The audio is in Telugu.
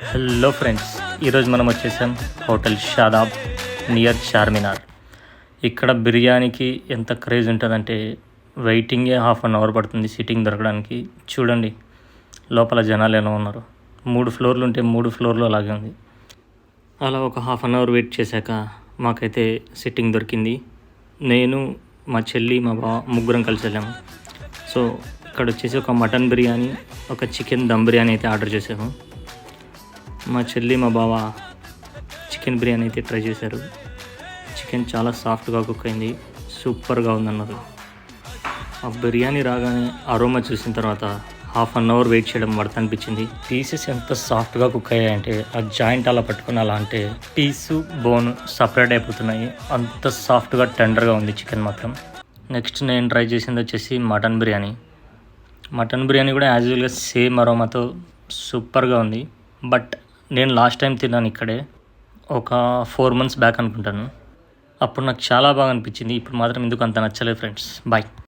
హలో ఫ్రెండ్స్, ఈరోజు మనం వచ్చేసాం హోటల్ షాదాబ్ నియర్ చార్మినార్. ఇక్కడ బిర్యానీకి ఎంత క్రేజ్ ఉంటుందంటే వెయిటింగే ½ అవర్ పడుతుంది సిట్టింగ్ దొరకడానికి. చూడండి లోపల జనాలు ఎలా ఉన్నారు. 3 ఫ్లోర్లు ఉంటే 3 ఫ్లోర్లు అలాగే ఉంది. అలా ఒక ½ అవర్ వెయిట్ చేశాక మాకైతే సిట్టింగ్ దొరికింది. నేను, మా చెల్లి, మా బావ ముగ్గురం కలిసి వెళ్ళాము. సో ఇక్కడ వచ్చేసి ఒక మటన్ బిర్యానీ, ఒక చికెన్ దమ్ బిర్యానీ అయితే ఆర్డర్ చేసాము. మా చెల్లి, మా బావ చికెన్ బిర్యానీ అయితే ట్రై చేశారు. చికెన్ చాలా సాఫ్ట్గా కుక్ అయింది, సూపర్గా ఉందన్నారు. ఆ బిర్యానీ రాగానే అరోమా చూసిన తర్వాత ½ అవర్ వెయిట్ చేయడం వర్త్ అనిపించింది. పీసెస్ ఎంత సాఫ్ట్గా కుక్ అయ్యాయంటే ఆ జాయింట్ అలా పట్టుకుని అలా అంటే పీసు బోన్ సపరేట్ అయిపోతున్నాయి. అంత సాఫ్ట్గా టెండర్గా ఉంది చికెన్ మాత్రం. నెక్స్ట్ నేను ట్రై చేసింది వచ్చేసి మటన్ బిర్యానీ. మటన్ బిర్యానీ కూడా యాజ్ యూజువల్గా సేమ్ అరోమాతో సూపర్గా ఉంది. బట్ నేను లాస్ట్ టైం తిన్నాను ఇక్కడే, ఒక 4 months బ్యాక్ అనుకుంటాను. అప్పుడు నాకు చాలా బాగా అనిపించింది. ఇప్పుడు మాత్రం ఎందుకు అంత నచ్చలేదు ఫ్రెండ్స్. బాయ్.